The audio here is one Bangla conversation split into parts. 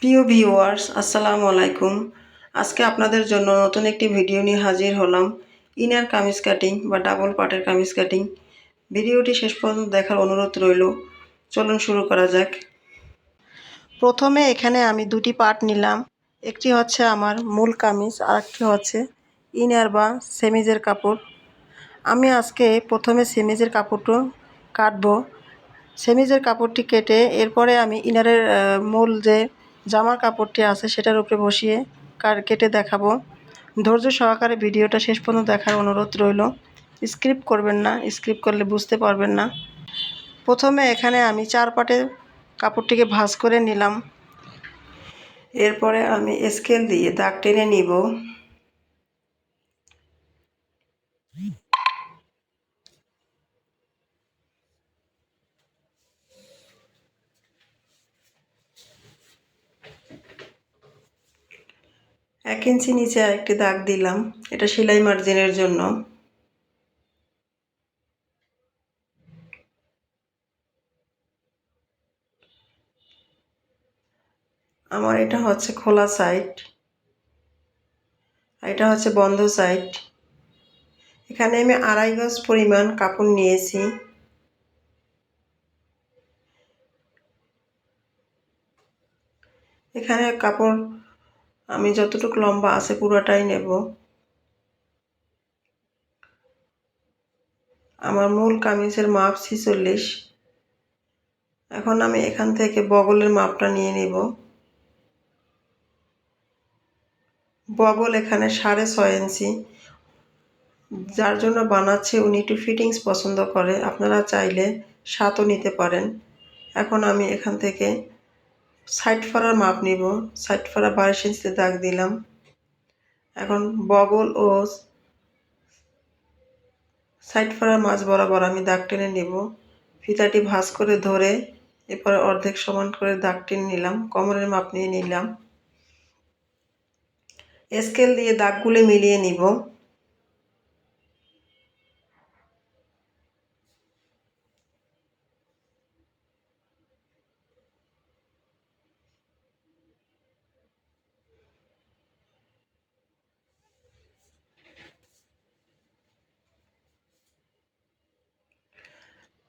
প্রিয় ভিউয়ার্স, আসসালামু আলাইকুম। আজকে আপনাদের জন্য নতুন একটি ভিডিও নিয়ে হাজির হলাম। ইনার কামিজ কাটিং বা ডাবল পার্টের কামিজ কাটিং। ভিডিওটি শেষ পর্যন্ত দেখার অনুরোধ রইল। চলুন শুরু করা যাক। প্রথমে এখানে আমি দুটি পার্ট নিলাম। একটি হচ্ছে আমার মূল কামিজ, আর একটি হচ্ছে ইনার বা সেমিজের কাপড়। আমি আজকে প্রথমে সেমিজের কাপড়টা কাটবো। সেমিজের কাপড়টি কেটে এরপরে আমি ইনারের মূল যে জামার কাপড়টি আছে সেটার উপরে বসিয়ে কেটে দেখাবো। ধৈর্য সহকারে ভিডিওটা শেষ পর্যন্ত দেখার অনুরোধ রইল। স্কিপ করবেন না, স্কিপ করলে বুঝতে পারবেন না। প্রথমে এখানে আমি 4 পাটে কাপড়টিকে ভাঁজ করে নিলাম। এরপরে আমি স্কেল দিয়ে দাগ টেনে নিব। এক ইঞ্চি নিচে আরেকটি দাগ দিলাম, এটা সেলাই মার্জিনের জন্য। আমার এটা হচ্ছে খোলা সাইড, এটা হচ্ছে বন্ধ সাইড। এখানে আমি 2.5 গজ পরিমাণ কাপড় নিয়েছি। এখানে কাপড় আমি যতটুকু লম্বা আছে পুরোটাই নেব। আমার মূল কামিজের মাপ 46। এখন আমি এখান থেকে বগলের মাপটা নিয়ে নেব। বগল এখানে 6.5 ইঞ্চি। যার জন্য বানাচ্ছে উনি একটু ফিটিংস পছন্দ করে, আপনারা চাইলে 7ও নিতে পারেন। এখন আমি এখান থেকে সাইড ফাড়ার মাপ নিব। সাইড ফাড়া 22 ইঞ্চিতে দাগ দিলাম। এখন বগল ও সাইড ফাড়ার মাঝ বরাবর আমি দাগ টেনে নেব। ফিতাটি ভাঁজ করে ধরে এরপরে অর্ধেক সমান করে দাগ টেনে নিলাম। কোমরের মাপ নিয়ে নিলাম। স্কেল দিয়ে দাগগুলো মিলিয়ে নিব।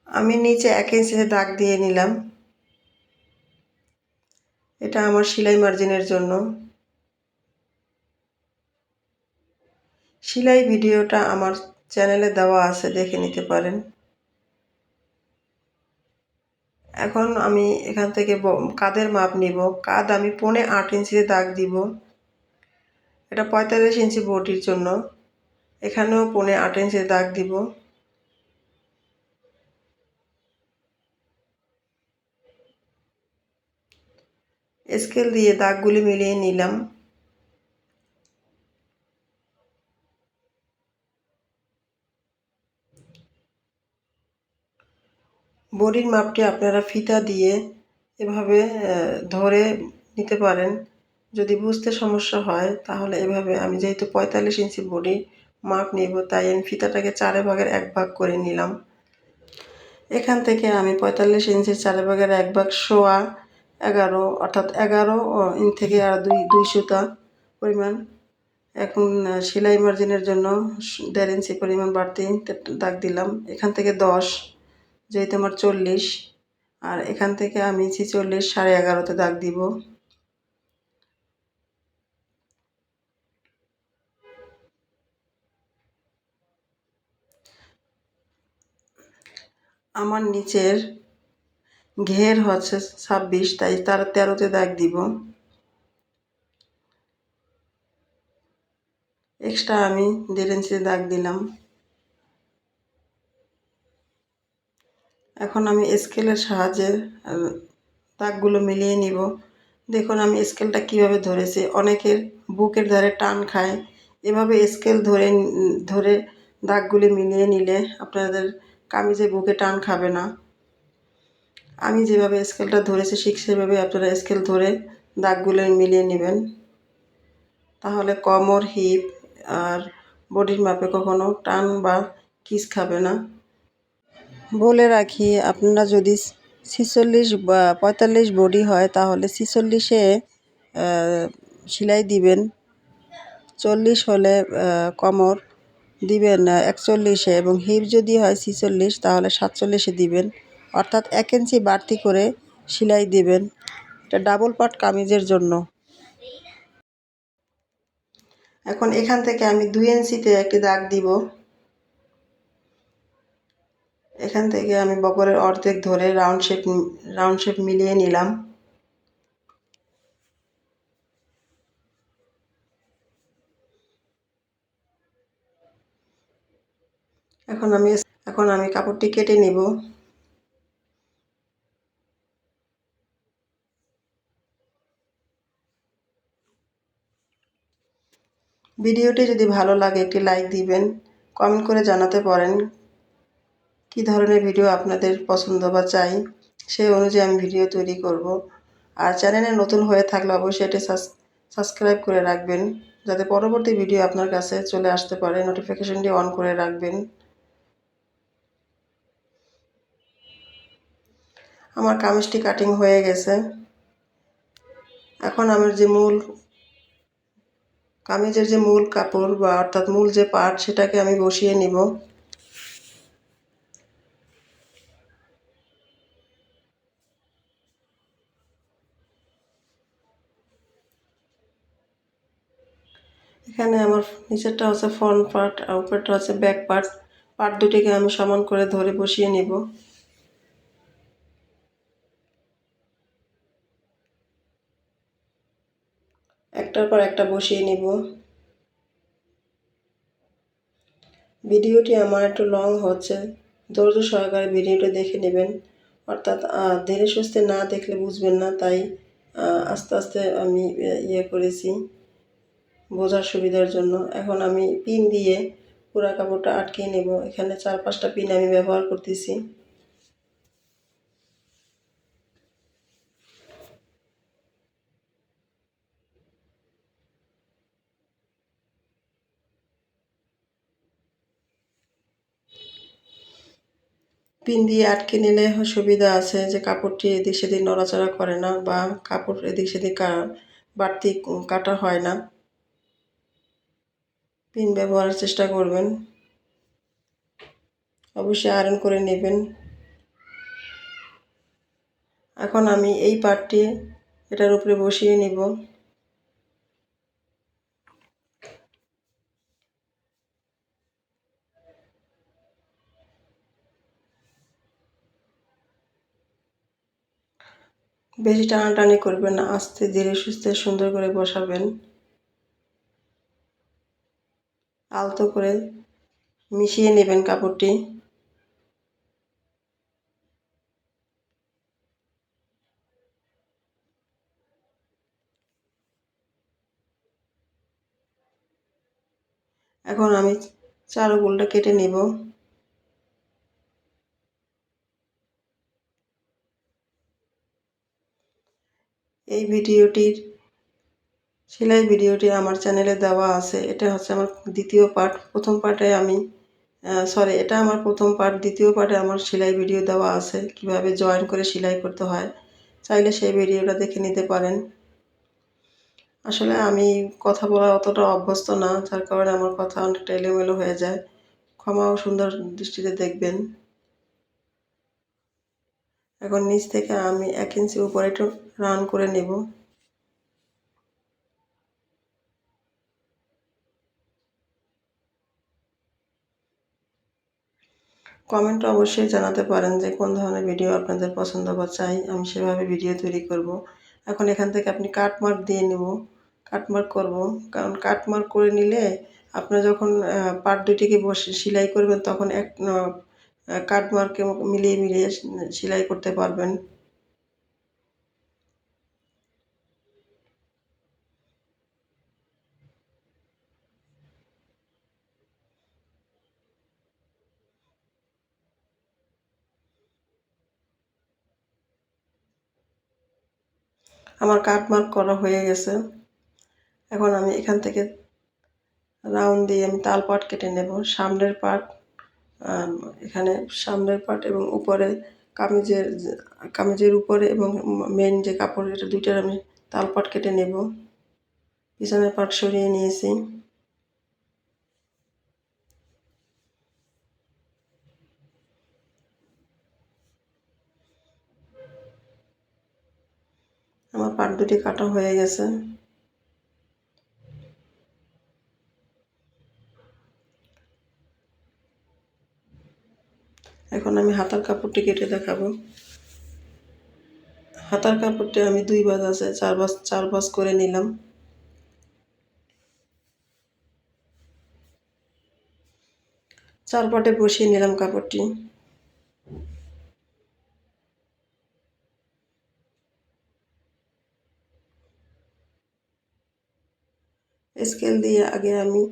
আমি নিচে 1 ইঞ্চিতে দাগ দিয়ে নিলাম। এটা আমার সেলাই মার্জিনের জন্য। সেলাই ভিডিওটা আমার চ্যানেলে দেওয়া আছে, দেখে নিতে পারেন। এখন আমি এখান থেকে কাঁধের মাপ নিব। কাঁধ আমি 7.5 ইঞ্চিতে দাগ দিব। এটা 45 ইঞ্চি বডির জন্য। এখানেও 7.5 ইঞ্চিতে দাগ দিব। স্কেল দিয়ে দাগগুলি মিলিয়ে নিলাম। বডির মাপটি আপনারা ফিতা দিয়ে এভাবে ধরে নিতে পারেন। যদি বুঝতে সমস্যা হয় তাহলে এভাবে, আমি যেহেতু 45 ইঞ্চি বডি মাপ নিব তাই আমি ফিতাটাকে 4 ভাগের 1 ভাগ করে নিলাম। এখান থেকে আমি 45 ইঞ্চির 4 ভাগের 1 ভাগ সোয়া 11, অর্থাৎ 11 ইঞ্চি থেকে আর দুই সুতা পরিমাণ। এখন সেলাই মার্জিনের জন্য 1.5 ইঞ্চি পরিমাণ বাড়তি দাগ দিলাম। এখান থেকে 10, যেহেতু আমার 40, আর এখান থেকে আমি 46 11.5তে দাগ দিব। আমার নিচের ঘের হচ্ছে 26, তাই তার 13তে দাগ দিব। এক্সট্রা আমি 1.5 ইঞ্চিতে দাগ দিলাম। এখন আমি স্কেলের সাহায্যে দাগগুলো মিলিয়ে নিব। দেখুন আমি স্কেলটা কিভাবে ধরেছি। অনেকের বুকের ধারে টান খায়, এভাবে স্কেল ধরে ধরে দাগগুলি মিলিয়ে নিলে আপনাদের কামিজে বুকে টান খাবে না। আমি যেভাবে স্কেলটা ধরেছি ঠিক সেভাবে আপনারা স্কেল ধরে দাগগুলো মিলিয়ে নেবেন, তাহলে কোমর, হিপ আর বডির মাপে কখনো টান বা কিস খাবে না। বলে রাখি, আপনারা যদি 46 বা 45 বডি হয় তাহলে 46-এ সেলাই দিবেন। 40 হলে কোমর দিবেন 41-এ এবং হিপ যদি হয় 46 তাহলে 47-এ দিবেন, অর্থাৎ 1 ইঞ্চি বাড়তি করে সেলাই দিবেন। এটা ডাবল পাট কামিজের জন্য। এখন এখান থেকে আমি 2 ইঞ্চিতে একটি দাগ দিব। এখান থেকে আমি বগলের অর্ধেক ধরে রাউন্ড শেপ মিলিয়ে নিলাম। এখন আমি কাপড়টি কেটে নিব। ভিডিওটি যদি ভালো লাগে একটি লাইক দিবেন, কমেন্ট করে জানাতে পারেন কি ধরনের ভিডিও আপনাদের পছন্দ বা চাই, সেই অনুযায়ী আমি ভিডিও তৈরি করব। আর চ্যানেলে নতুন হয়ে থাকলে অবশ্যই এটি সাবস্ক্রাইব করে রাখবেন, যাতে পরবর্তী ভিডিও আপনার কাছে চলে আসতে পারে। নোটিফিকেশনটি অন করে রাখবেন। আমার কামিজটি কাটিং হয়ে গেছে। এখন আমার কামিজের যে মূল কাপড় বা অর্থাৎ মূল যে পার্ট সেটাকে আমি বসিয়ে নিব। এখানে আমার নিচেরটা হচ্ছে ফ্রন্ট পার্ট আর উপরটা হচ্ছে ব্যাক পার্ট। পার্ট দুটিকে আমি সমান করে ধরে বসিয়ে নিব। একটার পর একটা বসিয়ে নিব। ভিডিওটি আমার একটু লং হচ্ছে, ধৈর্য সহকারে ভিডিওটি দেখে নেবেন, অর্থাৎ ধীরে সুস্থে না দেখলে বুঝবেন না, তাই আস্তে আস্তে আমি করেছি বোঝার সুবিধার জন্য। এখন আমি পিন দিয়ে পুরো কাপড়টা আটকে নেব। এখানে 4-5টা পিন আমি ব্যবহার করতেছি। পিন দিয়ে আটকে নিলে সুবিধা আছে যে কাপড়টি এদিক সেদিক নড়াচড়া করে না বা কাপড় এদিক সেদিক বাড়তি কাটা হয় না। পিন ব্যবহারের চেষ্টা করবেন, অবশ্যই আয়রন করে নেবেন। এখন আমি এই পার্টটি এটার উপরে বসিয়ে নিব। বেশি টানাটানি করবেন না, আস্তে ধীরে সুস্থে সুন্দর করে বসাবেন। আলতো করে মিশিয়ে নেবেন কাপড়টি। এখন আমি চারগুলটা কেটে নিব। এই সেলাই ভিডিওটি আমার চ্যানেলে দেওয়া আছে। এটা হচ্ছে আমার দ্বিতীয় পার্ট। প্রথম পার্টে আমি এটা আমার প্রথম পার্ট। দ্বিতীয় পার্টে আমার সেলাই ভিডিও দেওয়া আছে, কিভাবে জয়েন করে সেলাই করতে হয়। চাইলে সেই ভিডিওটা দেখে নিতে পারেন। আসলে আমি কথা বলা অতটা অভ্যস্ত না, যার কারণে আমার কথা অনেকটা এলোমেলো হয়ে যায়। ক্ষমা ও সুন্দর দৃষ্টিতে দেখবেন। এখন নিচ থেকে আমি 1 ইঞ্চি উপরে একটু রাউন্ড করে নেব। কমেন্টে অবশ্যই জানাতে পারেন যে কোন ধরনের ভিডিও আপনাদের পছন্দ বা চাই, আমি সেভাবে ভিডিও তৈরি করব। এখন এখান থেকে আপনি কাটমার্ক দিয়ে নেব, কাটমার্ক করব। কারণ কাটমার্ক করে নিলে আপনারা যখন পার্ট দুটিকে বসে সেলাই করবেন তখন কাটমার্কে মিলিয়ে মিলিয়ে সেলাই করতে পারবেন। আমার কাটমার্ক করা হয়ে গেছে। এখন আমি এখান থেকে রাউন্ড দিয়ে আমি তাল পাট কেটে নেব। এখানে সামনের পার্ট এবং উপরে কামিজের উপরে এবং মেন যে কাপড়, এটা দুইটার আমি তালপাট কেটে নেব। পিছনের পাট সরিয়ে নিয়েছি। আমার পাট দুটি কাটা হয়ে গেছে। এখন আমি হাতার কাপড়টি কেটে দেখাবো। হাতার কাপড়টি আমি 2 ভাঁজ আছে 4 ভাঁজ করে নিলাম। চার পাটে বসিয়ে নিলাম কাপড়টি। স্কেল দিয়ে আগে আমি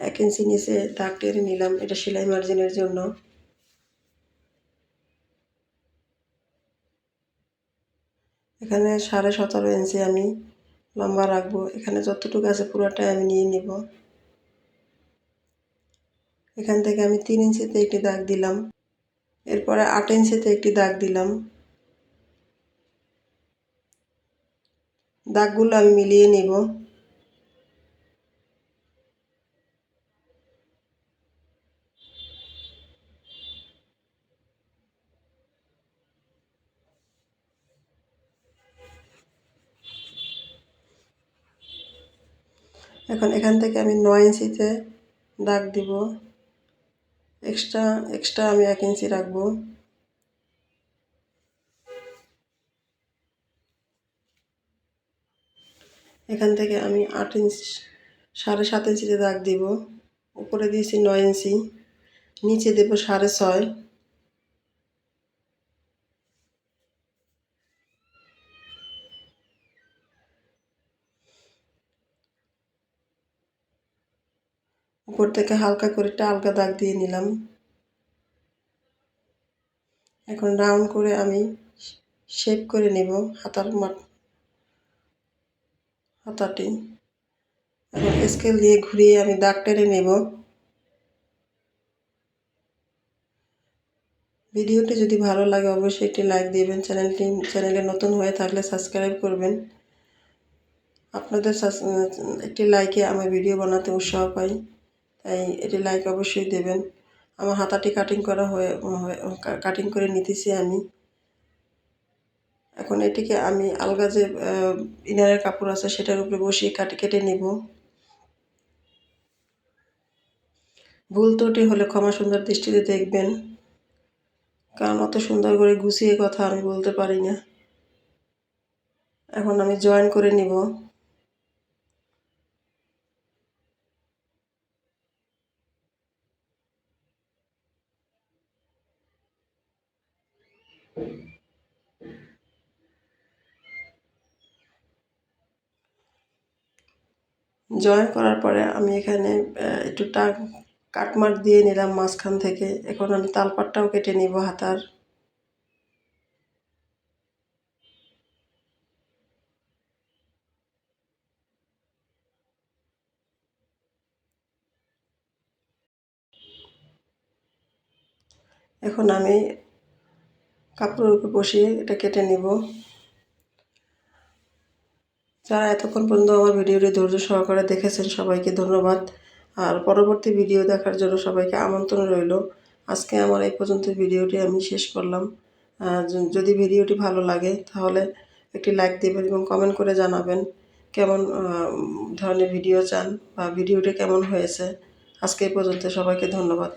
1 ইঞ্চি নিচে দাগ টেনে নিলাম, এটা সেলাই মার্জিনের জন্য। এখানে 17.5 ইঞ্চি আমি লম্বা রাখবো। এখানে যতটুকু আছে পুরোটাই আমি নিয়ে নিব। এখান থেকে আমি 3 ইঞ্চিতে একটি দাগ দিলাম। এরপরে 8 ইঞ্চিতে একটি দাগ দিলাম। দাগগুলো আমি মিলিয়ে নিব। এখন এখান থেকে আমি 9 ইঞ্চিতে দাগ দিব। এক্সট্রা আমি 1 ইঞ্চি রাখবো। এখান থেকে আমি 8 ইঞ্চি 7.5 ইঞ্চিতে দাগ দিব। উপরে দিয়েছি 9 ইঞ্চি, নিচে দেব 6.5। উপর থেকে হালকা করে একটা আলগা দাগ দিয়ে নিলাম। এখন রাউন্ড করে আমি শেপ করে নেব হাতাটি। এখন স্কেল দিয়ে ঘুরিয়ে আমি দাগ টেনে নেব। ভিডিওটি যদি ভালো লাগে অবশ্যই একটি লাইক দিবেন। চ্যানেলে নতুন হয়ে থাকলে সাবস্ক্রাইব করবেন। আপনাদের একটি লাইকে আমার ভিডিও বানাতে উৎসাহ পাই, তাই এটি লাইক অবশ্যই দেবেন। আমার হাতাটি কাটিং করে নিতেছি আমি। এখন এটিকে আমি আলগা যে ইনারের কাপড় আছে সেটার উপরে বসিয়ে কেটে নেব। ভুল ত্রুটি হলে ক্ষমা সুন্দর দৃষ্টিতে দেখবেন, কারণ অত সুন্দর করে গুছিয়ে কথা আমি বলতে পারি না। এখন আমি জয়েন করে নিব। জয়েন করার পরে আমি এখানে একটু কাটমার্ক দিয়ে নিলাম মাঝখান থেকে। এখন আমি তালপাটটাও কেটে নিব হাতার। এখন আমি কাপড়ের উপর বসিয়ে এটা কেটে নিব। যারা এতক্ষণ পর্যন্ত আমার ভিডিওটি ধৈর্য সহকারে দেখেছেন সবাইকে ধন্যবাদ। আর পরবর্তী ভিডিও দেখার জন্য সবাইকে আমন্ত্রণ রইল। আজকে আমার এই পর্যন্ত ভিডিওটি আমি শেষ করলাম। যদি ভিডিওটি ভালো লাগে তাহলে একটি লাইক দেবেন এবং কমেন্ট করে জানাবেন কেমন ধরনের ভিডিও চান বা ভিডিওটি কেমন হয়েছে। আজকে এই পর্যন্ত, সবাইকে ধন্যবাদ।